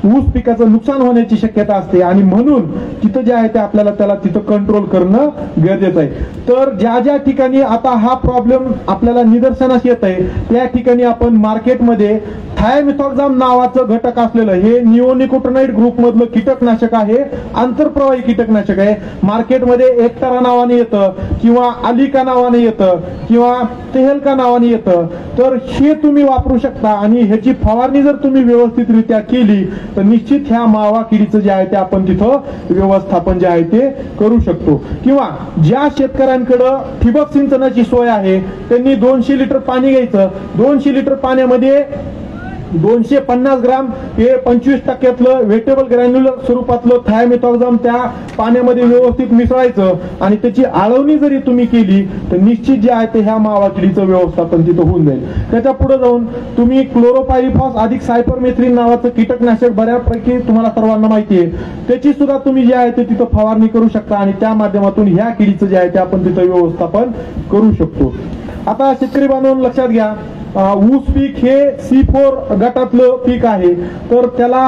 ऊस पिकाचं नुकसान होण्याची शक्यता असते आणि म्हणून तिथं जे आहे ते आपल्याला त्याला तिथं कंट्रोल करणं गरजेचं आहे. तर ज्या ज्या ठिकाणी आता हा प्रॉब्लेम आपल्याला निदर्शनास येत आहे त्या ठिकाणी आपण मार्केटमध्ये थायमिथॉक्झाम नावाचं घटक असलेलं हे निओनिकोटिनाइड ग्रुप मधलं कीटकनाशक आहे, आंतरप्रवाही कीटकनाशक आहे. मार्केटमध्ये एक्टारा नावाने येतं किंवा अलिका नावाने येतं किंवा तेहलका नावाने येतं. तर हे तुम्ही वापरू शकता आणि ह्याची फवारणी जर तुम्ही व्यवस्थितरित्या केली तर निश्चित ह्या मावा किडीचं जे आहे ते आपण तिथं व्यवस्थापन जे आहे ते करू शकतो. किंवा ज्या शेतकऱ्यांकडे ठिबक सिंचनाची सोय आहे त्यांनी 200 लिटर पाणी घ्यायचं, 200 लिटर पाण्यामध्ये 250 ग्राम हे 25% व्हेटेबल ग्रॅन्युलर स्वरूपातलं थायमिथॉक्झाम त्या पाण्यामध्ये व्यवस्थित मिसळायचं आणि त्याची आळवणी जरी तुम्ही केली तर निश्चित जे आहे ते ह्या मावा किडीचं व्यवस्थापन तिथं होऊन जाईल. त्याच्या पुढे जाऊन तुम्ही क्लोरोपायरिफॉस अधिक सायपरमेथ्रिन नावाचं कीटकनाशक बऱ्यापैकी तुम्हाला सर्वांना माहिती आहे, त्याची सुद्धा तुम्ही जे आहे ते तिथं फवारणी करू शकता आणि त्या माध्यमातून ह्या किडीचं जे आहे ते आपण तिथं व्यवस्थापन करू शकतो. आता शेतकरी बांधवांनो लक्षात घ्या, ऊस पीक हे C4 गटातलं पीक आहे तर त्याला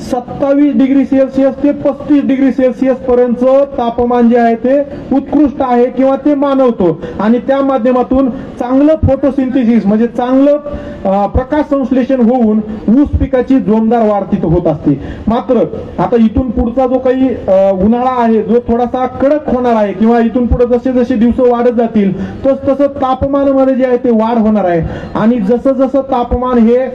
27 डिग्री सेल्सिअस ते 35 डिग्री सेल्सिअस पर्यंत तापमान जे आहे ते उत्कृष्ट आहे किंवा ते मानवतो आणि त्या माध्यमातून चांगलं फोटोसिंथेसिस म्हणजे चांगलं प्रकाश संश्लेषण होऊन ऊस पिकाची जोमदार वाढ तिथं होत असते. मात्र आता इथून पुढचा जो काही उन्हाळा आहे जो थोडासा कडक होणार आहे किंवा इथून पुढे जसे जसे दिवस वाढत जातील तसं तापमानामध्ये जे आहे ते वाढ होणार आहे आणि जसं जसं तापमान हे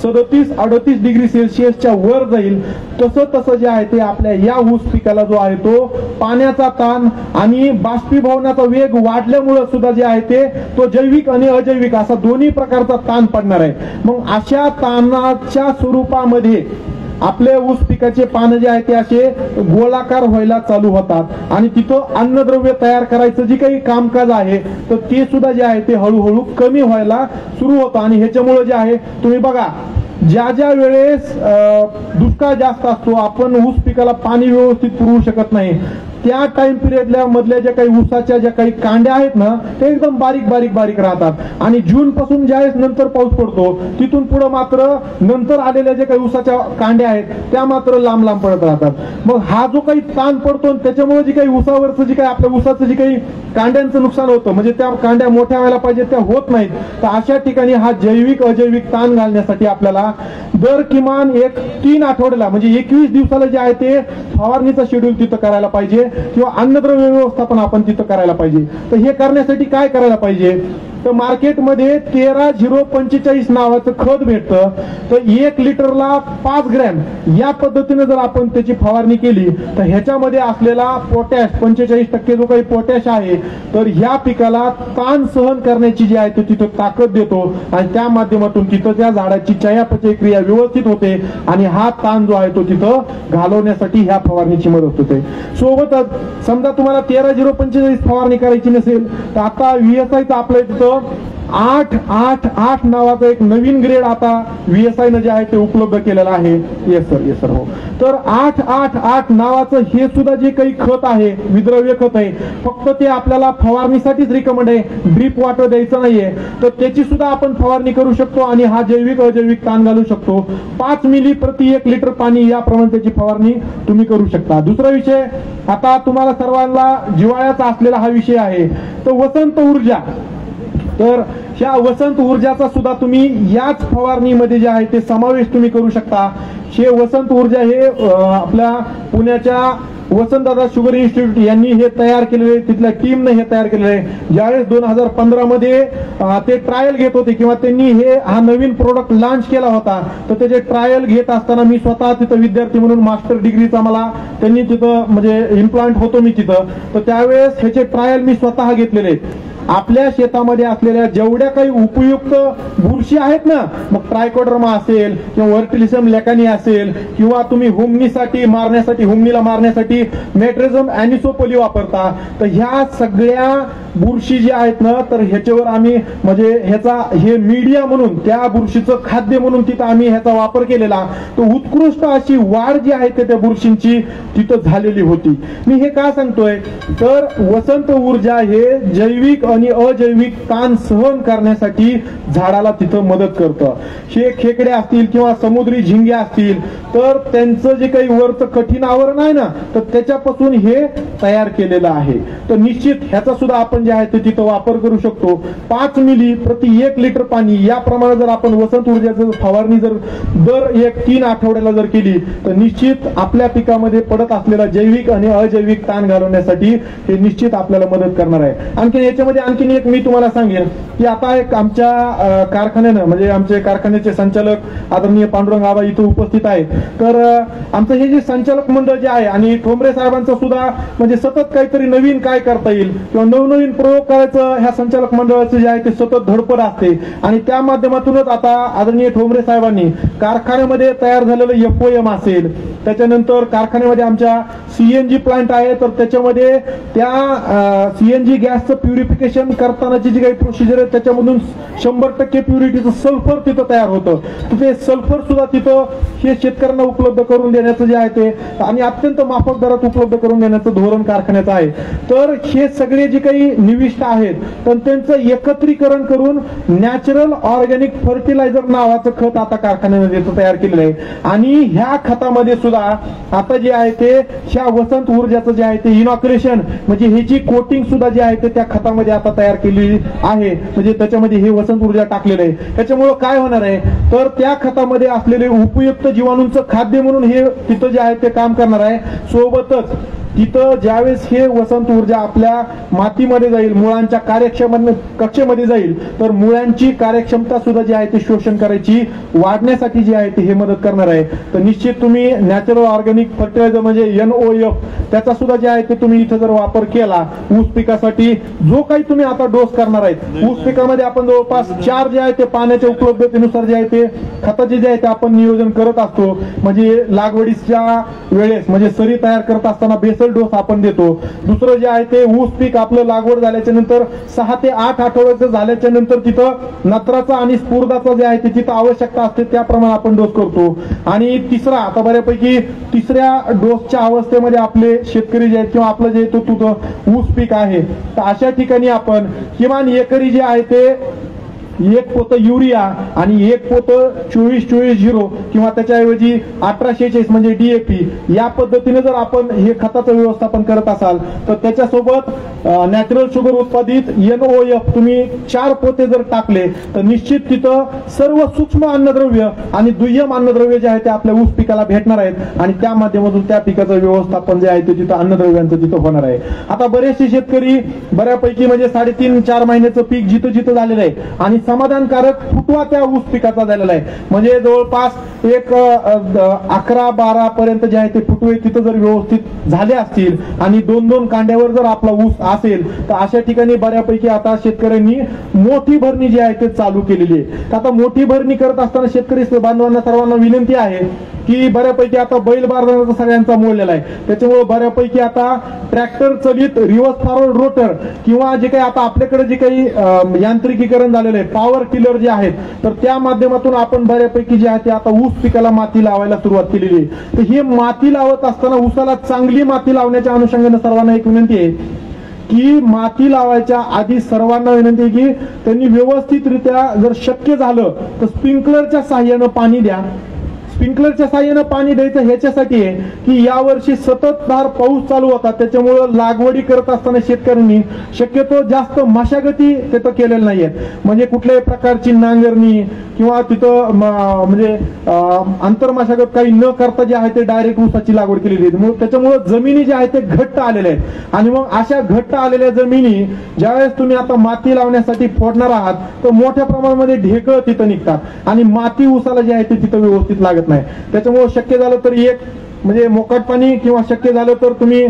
37-38 डिग्री सेल्सिअसच्या वर जाईल तसं तसं जे आहे ते आपल्या या ऊस पिकाला जो आहे तो पाण्याचा ताण आणि बाष्पीभवनाचा वेग वाढल्यामुळे सुद्धा जे आहे ते तो जैविक आणि अजैविक असा दोन्ही प्रकारचा ताण पडणार आहे. मग अशा ताणाच्या स्वरूपामध्ये आपले ऊस पिकाचे पानं जे आहे ते असे गोलाकार व्हायला चालू होतात आणि तिथं अन्नद्रव्य तयार करायचं जे काही कामकाज आहे तर ते सुद्धा जे आहे ते हळूहळू कमी व्हायला सुरू होतं आणि ह्याच्यामुळे जे आहे तुम्ही बघा ज्या ज्या वेळेस दुष्काळ जास्त असतो आपण ऊस पिकाला पाणी व्यवस्थित पुरवू शकत नाही त्या टाइम पिरियडल्या मधल्या ज्या काही ऊसाच्या ज्या काही कांड्या आहेत ना ते एकदम बारीक बारीक बारीक राहतात आणि जून पासून ज्यावेळेस नंतर पाऊस पडतो तिथून पुढे मात्र नंतर आलेल्या ज्या काही ऊसाच्या कांड्या आहेत त्या मात्र लांब लांब पडत राहतात. मग हा जो काही ताण पडतो त्याच्यामुळे जी काही ऊसावरचं जी काही आपल्या ऊसाचं जी काही कांड्यांचं नुकसान होतं म्हणजे त्या कांड्या मोठ्या व्हायला पाहिजे त्या होत नाहीत. तर अशा ठिकाणी हा जैविक अजैविक ताण घालण्यासाठी आपल्याला दर किमान 3 आठवड्याला म्हणजे 21 दिवसाला जे आहे ते फवारणीचा शेड्यूल तिथं करायला पाहिजे किंवा अन्नद्रव्य व्यवस्थापन आपण तिथं करायला पाहिजे. तर हे करण्यासाठी काय करायला पाहिजे तर मार्केटमध्ये 13-0-45 नावाचं खत भेटतं तर 1 लिटरला 5 ग्रॅम या पद्धतीने जर आपण त्याची फवारणी केली तर ह्याच्यामध्ये असलेला पोटॅश 45% जो काही पोटॅश आहे तर ह्या पिकाला ताण सहन करण्याची जी आहे ते तिथं ताकद देतो आणि त्या माध्यमातून तिथं त्या झाडाची चयापचय क्रिया व्यवस्थित होते आणि हा ताण जो आहे तो तिथं घालवण्यासाठी ह्या फवारणीची मदत होते. सोबतच समजा तुम्हाला 13-0-45 फवारणी करायची नसेल तर आता VSIचं आपल्या तिथं 8-8-8 नावाचा एक नवीन ग्रेड आता VSI न जे आहे ते उपलब्ध केलेला आहे. येस सर हो. तर 8-8-8 नावाचं हे सुद्धा जे काही खत आहे विद्रव्य खत आहे फक्त ते आपल्याला फवारणीसाठीच रिकमेंड आहे, ड्रीप वॉटर द्यायचं नाहीये. तर त्याची सुद्धा आपण फवारणी करू शकतो आणि हा जैविक अजैविक ताण घालू शकतो. 5 मिली प्रति 1 लिटर पाणी याप्रमाणे त्याची फवारणी तुम्ही करू शकता. दुसरा विषय आता तुम्हाला सर्वांना जिव्हाळ्याचा असलेला हा विषय आहे तो वसंत ऊर्जा. तर ह्या वसंत ऊर्जाचा सुद्धा तुम्ही याच फवारणीमध्ये जे आहे ते समावेश तुम्ही करू शकता. हे वसंत ऊर्जा हे आपल्या पुण्याच्या वसंतदादा शुगर इन्स्टिट्यूट यांनी हे तयार केलेले तिथल्या टीमने हे तयार केलेले आहे. ज्यावेळेस 2015 मध्ये ते ट्रायल घेत होते किंवा त्यांनी हा नवीन प्रोडक्ट लॉन्च केला होता तर त्याचे ट्रायल घेत असताना मी स्वतः तिथं विद्यार्थी म्हणून मास्टर डिग्रीचा मला त्यांनी तिथं म्हणजे इम्प्लांट होतो मी तिथं तर त्यावेळेस ह्याचे ट्रायल मी स्वतः घेतलेले आहेत आपल्या शेतामध्ये असलेल्या जेवढ्या काही उपयुक्त बुरशी आहेत ना, मग ट्रायकोडर्मा असेल किंवा वर्टिलिसम लेकानी असेल किंवा तुम्ही हुमणीसाठी मारण्यासाठी हुमणीला मारण्यासाठी मेट्रिझम अॅनिसोपोली वापरता, तर ह्या सगळ्या बुरशी जी आहेत ना, तर ह्याच्यावर आम्ही म्हणजे ह्याचा हे मीडिया म्हणून त्या बुरशीचं खाद्य म्हणून तिथं आम्ही ह्याचा वापर केलेला, तर उत्कृष्ट अशी वाढ जी आहे त्या बुरशींची तिथं झालेली होती. मी हे का सांगतोय, तर वसंत ऊर्जा हे जैविक आणि अजैविक ताण सहन करण्यासाठी झाडाला तिथं मदत करतं. हे खेकडे असतील किंवा समुद्री झिंगे असतील, तर त्यांचं जे काही वरचं कठीण आवरण आहे ना, तर त्याच्यापासून हे तयार केलेलं आहे. तर निश्चित ह्याचा सुद्धा आपण जे आहे ते तिथं वापर करू शकतो. 5 मिली प्रति 1 लिटर पाणी या प्रमाणे जर आपण वसंत ऊर्जाचं फवारणी जर दर 3 आठवड्याला जर केली, तर निश्चित आपल्या पिकामध्ये पडत असलेला जैविक आणि अजैविक ताण घालवण्यासाठी हे निश्चित आपल्याला मदत करणार आहे. आणखी याच्यामध्ये आणखीन एक मी तुम्हाला सांगेन की आता एक आमच्या कारखान्यानं म्हणजे आमचे कारखान्याचे संचालक आदरणीय पांडुरंग आबा इथं उपस्थित आहेत. तर आमचं हे जे संचालक मंडळ जे आहे आणि ठोंबरे साहेबांचं सुद्धा म्हणजे सतत काहीतरी नवीन काय करता येईल किंवा नवनवीन प्रयोग करायचं ह्या संचालक मंडळाचं जे आहे ते सतत धडपड असते. आणि त्या माध्यमातूनच आता आदरणीय ठोंबरे साहेबांनी कारखान्यामध्ये तयार झालेलं FOM असेल, त्याच्यानंतर कारखान्यामध्ये आमच्या CNG प्लांट आहे, तर त्याच्यामध्ये त्या CNG गॅसचं प्युरिफिकेशन करतानाची जी काही प्रोसिजर आहे त्याच्यामधून 100% प्युरिटीचं सल्फर तिथं तयार होतं. तर ते सल्फर सुद्धा तिथं हे शेतकऱ्यांना उपलब्ध करून देण्याचं जे आहे ते आणि अत्यंत माफक दरात उपलब्ध करून देण्याचं धोरण कारखान्याचं आहे. तर हे सगळे जे काही निविष्ठ आहेत तर त्यांचं एकत्रीकरण करून नॅचरल ऑर्गॅनिक फर्टिलायझर नावाचं खत आता कारखान्याने तयार केलेलं आहे. आणि ह्या खतामध्ये सुद्धा आता जे आहे ते ह्या वसंत ऊर्जाचं जे आहे ते इनॉक्युलेशन म्हणजे ह्याची कोटिंग सुद्धा जे आहे ते त्या खतामध्ये आता तयार केलेली आहे. म्हणजे त्याच्यामध्ये हे वसंत ऊर्जा टाकलेलं आहे. त्याच्यामुळं काय होणार आहे, तर त्या खतामध्ये असलेले उपयुक्त जीवाणूंचं खाद्य म्हणून हे तिथं जे आहे ते काम करणार आहे. सोबतच तिथं ज्यावेळेस हे वसंत ऊर्जा आपल्या मातीमध्ये जाईल, मुळांच्या कक्षेमध्ये जाईल, तर मुळांची कार्यक्षमता सुद्धा जी आहे ते शोषण करायची वाढण्यासाठी जी आहे ते हे मदत करणार आहे. तर निश्चित तुम्ही नॅचरल ऑर्गॅनिक फर्टिलायझर म्हणजे NOF त्याचा सुद्धा जे आहे ते तुम्ही इथं जर वापर केला ऊस पिकासाठी जो काही तुम्ही आता डोस करणार आहेत, ऊस पिकामध्ये आपण जवळपास 4 जे आहे ते पाण्याच्या उपलब्धतेनुसार जे आहे ते खताचे जे आहे ते आपण नियोजन करत असतो. म्हणजे लागवडीच्या वेळेस म्हणजे सरी तयार करत असताना बेसल डोस आपण देतो. दुसरं जे आहे ते ऊस पीक आपलं लागवड झाल्याच्या नंतर 6 ते 8 आठवड्याचं झाल्याच्या नंतर तिथं नत्राचा आणि स्फुरदाचा जे आहे ते तिथं आवश्यकता असते त्याप्रमाणे आपण डोस करतो. आणि तिसरा आता बऱ्यापैकी तिसऱ्या डोसच्या अवस्थेमध्ये आपले शेतकरी जे आहेत किंवा आपलं जे तुझं ऊस पीक आहे, तर अशा ठिकाणी आपण किमान एकरी जे आहे ते 1 पोतं युरिया आणि 1 पोतं 24-24-0 किंवा त्याच्याऐवजी 18-46 म्हणजे DAP या पद्धतीने जर आपण हे खताचं व्यवस्थापन करत असाल, तर त्याच्यासोबत नॅचरल शुगर उत्पादित NOF तुम्ही 4 पोते जर टाकले, तर निश्चित तिथं सर्व सूक्ष्म अन्नद्रव्य आणि दुय्यम अन्नद्रव्य जे आहे ते आपल्या ऊस पिकाला भेटणार आहेत आणि त्या माध्यमातून त्या पिकाचं व्यवस्थापन जे आहे ते तिथं अन्नद्रव्यांचं तिथं होणार आहे. आता बरेचसे शेतकरी बऱ्यापैकी म्हणजे 3.5-4 महिन्याचं पीक जिथं जिथं झालेलं आहे आणि समाधानकारक फुटवा त्या ऊस पिकाचा झालेला आहे. म्हणजे जवळपास एक 11-12 पर्यंत जे आहे ते फुटवे तिथं जर व्यवस्थित झाले असतील आणि 2-2 कांड्यावर जर आपला ऊस असेल, तर अशा ठिकाणी बऱ्यापैकी आता शेतकऱ्यांनी मोठी भरणी जी आहे ते चालू केलेली आहे. आता मोठी भरणी करत असताना शेतकरी बांधवांना सर्वांना विनंती आहे की बऱ्यापैकी आता बैल बारदानाचा सगळ्यांचा मोडलेला आहे. त्याच्यामुळे बऱ्यापैकी आता ट्रॅक्टर चलित रिव्हर्स फॉरवर्ड रोटर किंवा जे काही आता आपल्याकडे जे काही यांत्रिकीकरण झालेलं आहे, पॉवर टिलर जे आहेत, तर त्या माध्यमातून आपण बऱ्यापैकी जे आहे ते आता ऊस पिकाला माती लावायला सुरुवात केलेली आहे. तर हे माती लावत असताना ऊसाला चांगली माती लावण्याच्या अनुषंगाने सर्वांना एक विनंती आहे की माती लावायच्या आधी सर्वांना विनंती आहे की त्यांनी व्यवस्थितरित्या जर शक्य झालं तर स्प्रिंकलरच्या साहाय्यानं पाणी द्या. स्प्रिंकलरच्या साहाय्यानं पाणी द्यायचं ह्याच्यासाठी आहे की यावर्षी सततधार पाऊस चालू होता, त्याच्यामुळं लागवडी करत असताना शेतकऱ्यांनी शक्यतो जास्त मशागती तिथं केलेल्या नाहीयेत. म्हणजे कुठल्याही प्रकारची नांगरणी किंवा तिथं म्हणजे आंतरमशागत काही न करता जे आहे ते डायरेक्ट ऊसाची लागवड केलेली आहे. त्याच्यामुळे जमिनी ज्या आहेत ते घट्ट आलेल्या आहेत आणि मग अशा घट्ट आलेल्या जमिनी ज्यावेळेस तुम्ही आता माती लावण्यासाठी फोडणार आहात, तर मोठ्या प्रमाणामध्ये ढेकळं तिथं निघतात आणि माती ऊसाला जे आहे ते तिथं व्यवस्थित लागत नाही. त्याच्यामुळे शक्य झालं तर एक म्हणजे मोकाट पाणी किंवा शक्य झालं तर तुम्ही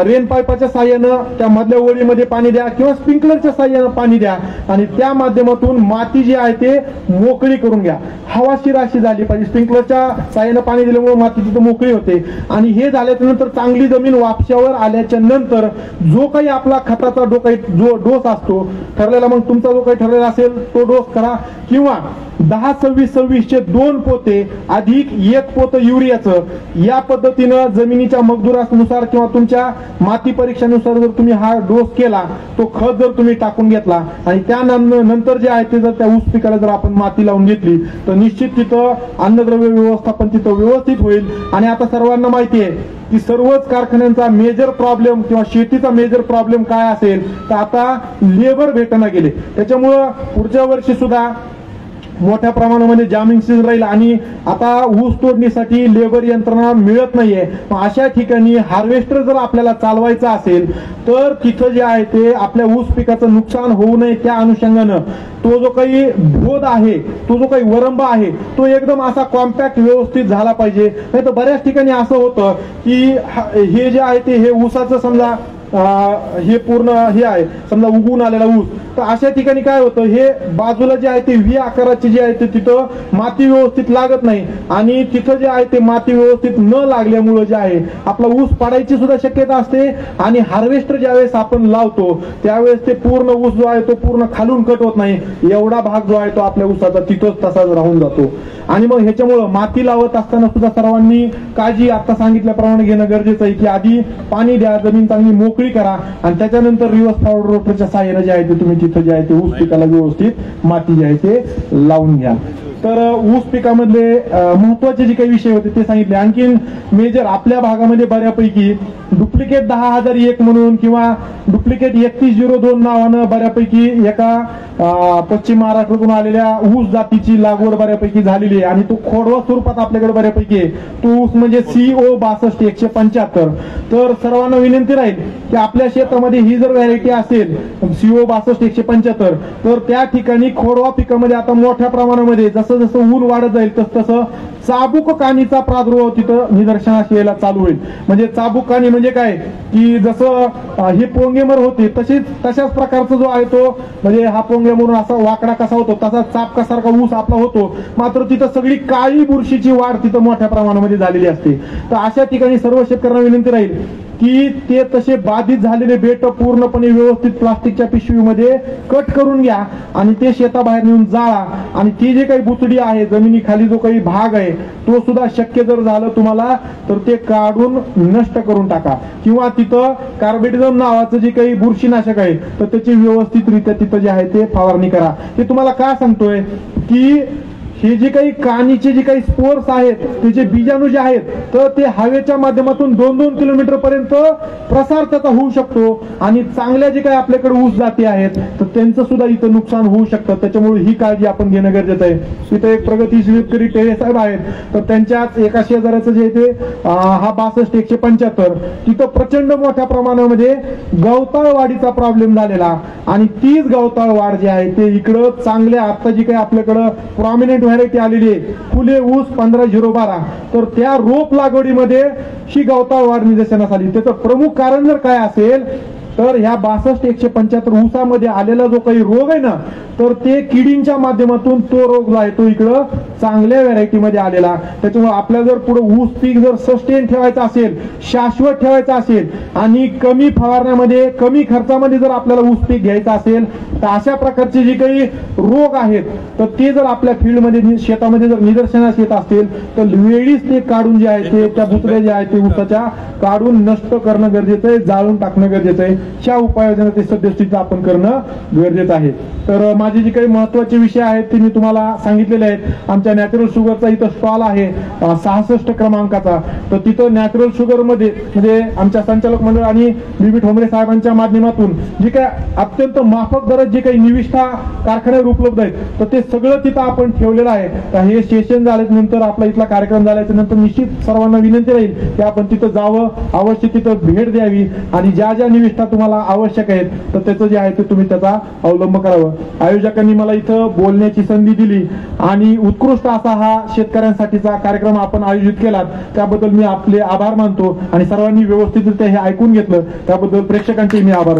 रेन पाईपाच्या साह्यानं त्या मधल्या ओळीमध्ये पाणी द्या किंवा स्प्रिंकलरच्या साह्यानं पाणी द्या आणि त्या माध्यमातून माती जी आहे ते मोकळी करून घ्या. हवाशीर अशी झाली पाहिजे. स्प्रिंकलरच्या साह्यानं पाणी दिल्यामुळे माती तिथं मोकळी होते आणि हे झाल्याच्या नंतर चांगली जमीन वापशावर आल्याच्या नंतर जो काही आपला खताचा जो डोस असतो ठरलेला, मग तुमचा जो काही ठरलेला असेल तो डोस करा किंवा 10-26-26चे 2 पोते अधिक 1 पोत युरियाचं या पद्धतीनं जमिनीच्या मजदुरानुसार किंवा तुमच्या माती परीक्षानुसार जर तुम्ही हा डोस केला, तो खत जर तुम्ही टाकून घेतला आणि त्यानंतर जे आहे ते जर त्या ऊस पिकाला जर आपण माती लावून घेतली तर निश्चित तिथं अन्नद्रव्य व्यवस्थापन तिथं व्यवस्थित होईल. आणि आता सर्वांना माहिती आहे की सर्वच कारखान्यांचा मेजर प्रॉब्लेम किंवा शेतीचा मेजर प्रॉब्लेम काय असेल तर आता लेबर भेटना गेले. त्याच्यामुळं पुढच्या वर्षी सुद्धा मोठ्या प्रमाणामध्ये जामिंग सीझन राहील आणि आता ऊस तोडणीसाठी लेबर यंत्रणा मिळत नाहीये. अशा ठिकाणी हार्वेस्टर जर आपल्याला चालवायचा असेल तर तिथं जे आहे ते आपल्या ऊस पिकाचं नुकसान होऊ नये त्या अनुषंगानं तो जो काही बोध आहे, तो जो काही वरंबा आहे तो एकदम असा कॉम्पॅक्ट व्यवस्थित झाला पाहिजे. नाही तर बऱ्याच ठिकाणी असं होतं की हे जे आहे ते हे ऊसाचं समजा हे पूर्ण हे आहे समजा उगवून आलेला ऊस, तर अशा ठिकाणी काय होतं हे बाजूला जे आहे ते व्ही आकाराचे जे आहे ते तिथं माती व्यवस्थित लागत नाही आणि तिथं जे आहे ते माती व्यवस्थित न लागल्यामुळे जे आहे आपला ऊस पडायची सुद्धा शक्यता असते आणि हार्वेस्टर ज्यावेळेस आपण लावतो त्यावेळेस ते पूर्ण ऊस जो आहे तो पूर्ण खालून कट होत नाही. एवढा भाग जो आहे तो आपल्या ऊसाचा तिथंच तसाच राहून जातो. आणि मग ह्याच्यामुळं माती लावत असताना सुद्धा सर्वांनी काळजी आता सांगितल्याप्रमाणे घेणं गरजेचं आहे की आधी पाणी द्या, जमीन चांगली मोकळी करा आणि त्याच्यानंतर रिव्हर्स फॉरवर्ड रोटरच्या साहाय्याने जे आहे ते तुम्ही तिथं जे आहे ते ऊस पिकाला व्यवस्थित माती जे आहे ते लावून घ्या. तर ऊस पिकामधले महत्वाचे जे काही विषय होते ते सांगितले. आणखीन मेजर आपल्या भागामध्ये बऱ्यापैकी डुप्लिकेट 10,001 म्हणून किंवा डुप्लिकेट 3102 नावानं बऱ्यापैकी एका पश्चिम महाराष्ट्रातून आलेल्या ऊस जातीची लागवड बऱ्यापैकी झालेली आहे आणि तो खोडवा स्वरूपात आपल्याकडे बऱ्यापैकी आहे. तो ऊस म्हणजे CO 62-175. तर सर्वांना विनंती राहील की आपल्या शेतामध्ये ही जर व्हरायटी असेल CO 62-175 तर त्या ठिकाणी खोडवा पिकामध्ये आता मोठ्या प्रमाणामध्ये जसं जसं ऊन वाढत जाईल तसं चाबूक कानीचा प्रादुर्भाव तिथं निदर्शनास यायला चालू होईल. म्हणजे चाबूक कानी म्हणजे काय की जसं हे पोंगेमर होते तशाच प्रकारचा जो आहे तो म्हणजे हा पोंगेमरून असा वाकडा कसा होतो तसा चापकासारखा ऊस आपला होतो, मात्र तिथं सगळी काळी बुरशीची वाढ तिथं मोठ्या प्रमाणामध्ये झालेली असते. तर अशा ठिकाणी सर्व शेतकऱ्यांना विनंती राहील की ते तसे बाधित झालेले बेट पूर्णपणे व्यवस्थित प्लास्टिकच्या पिशवीमध्ये कट करून घ्या आणि ते शेताबाहेर नेऊन जाळा आणि ती जे काही बुचडी आहे जमिनीखाली जो काही भाग आहे तो सुद्धा शक्य जर झालं तुम्हाला तर ते काढून नष्ट करून टाका किंवा तिथं कार्बेटिझम नावाचं जे काही बुरशीनाशक आहे तर त्याची व्यवस्थितरित्या तिथं जे आहे ते फवारणी करा. हे तुम्हाला का सांगतोय की हे जे काही कानीचे जे काही स्पोर्स आहेत त्याचे बीजाणू जे आहेत तर ते हवेच्या माध्यमातून 2-2 किलोमीटर पर्यंत प्रसार त्याचा होऊ शकतो आणि चांगल्या जे काही आपल्याकडे ऊस जाती आहेत तर त्यांचं सुद्धा इथं नुकसान होऊ शकतं. त्याच्यामुळे ही काळजी आपण घेणं गरजेचं आहे. तिथं एक प्रगतीशील शेतकरी टेरे साहेब आहेत तर त्यांच्याच एका शेजाऱ्याचं जे ते हा 62-175 तिथं प्रचंड मोठ्या प्रमाणामध्ये गवताळ वाढीचा प्रॉब्लेम झालेला आणि तीच गवताळ वाढ जी आहे ते इकडं चांगल्या आता जी काही आपल्याकडं प्रॉमिनंट व्हरायटी आलेली आहे फुले ऊस 15-012 तर त्या रोप लागवडीमध्ये ही गवताळ वाढ निदर्शनास आली. त्याचं प्रमुख कारण जर काय असेल तर ह्या 62-175 ऊसामध्ये आलेला जो काही रोग आहे ना तर ते किडींच्या माध्यमातून तो रोग जो आहे तो इकडं चांगल्या व्हरायटीमध्ये आलेला. त्याच्यामुळे आपल्याला जर पुढे ऊस पीक जर सस्टेन ठेवायचं असेल, शाश्वत ठेवायचं असेल आणि कमी फवारण्यामध्ये कमी खर्चामध्ये जर आपल्याला ऊस पीक घ्यायचं असेल तर अशा प्रकारचे जे काही रोग आहेत तर ते जर आपल्या फील्डमध्ये शेतामध्ये जर निदर्शनास येत असतील तर वेळीच ते काढून जे आहे ते त्या बुचड्या जे आहे ते ऊसाच्या काढून नष्ट करणं गरजेचं आहे, जाळून टाकणं गरजेचं आहे. च्या उपाययोजना ते सद्यस्थितीचं आपण करणं गरजेचं आहे. तर माझे जे काही महत्वाचे विषय आहेत ते मी तुम्हाला सांगितलेले आहेत. आमच्या नॅचरल शुगरचा इथं स्टॉल आहे 66 क्रमांकाचा. तर तिथं नॅचरल शुगर मध्ये म्हणजे आमच्या संचालक मंडळ आणि बीबी ठोंबरे साहेबांच्या माध्यमातून जे काही अत्यंत माफक दरात जे काही निविष्ठा कारखान्यावर उपलब्ध आहेत तर ते सगळं तिथं आपण ठेवलेलं आहे. तर हे सेशन झाल्यानंतर आपला इथला कार्यक्रम झाल्याच्या नंतर निश्चित सर्वांना विनंती राहील की आपण तिथं जावं, अवश्य तिथं भेट द्यावी आणि ज्या ज्या निविष्ठा तुम्हाला आवश्यक आहेत तर त्याचं जे आहे ते तुम्ही त्याचा अवलंब करावं. आयोजकांनी मला इथं बोलण्याची संधी दिली आणि उत्कृष्ट असा हा शेतकऱ्यांसाठीचा कार्यक्रम आपण आयोजित केला त्याबद्दल मी आपले आभार मानतो आणि सर्वांनी व्यवस्थितरित्या हे ऐकून घेतलं त्याबद्दल प्रेक्षकांचे मी आभार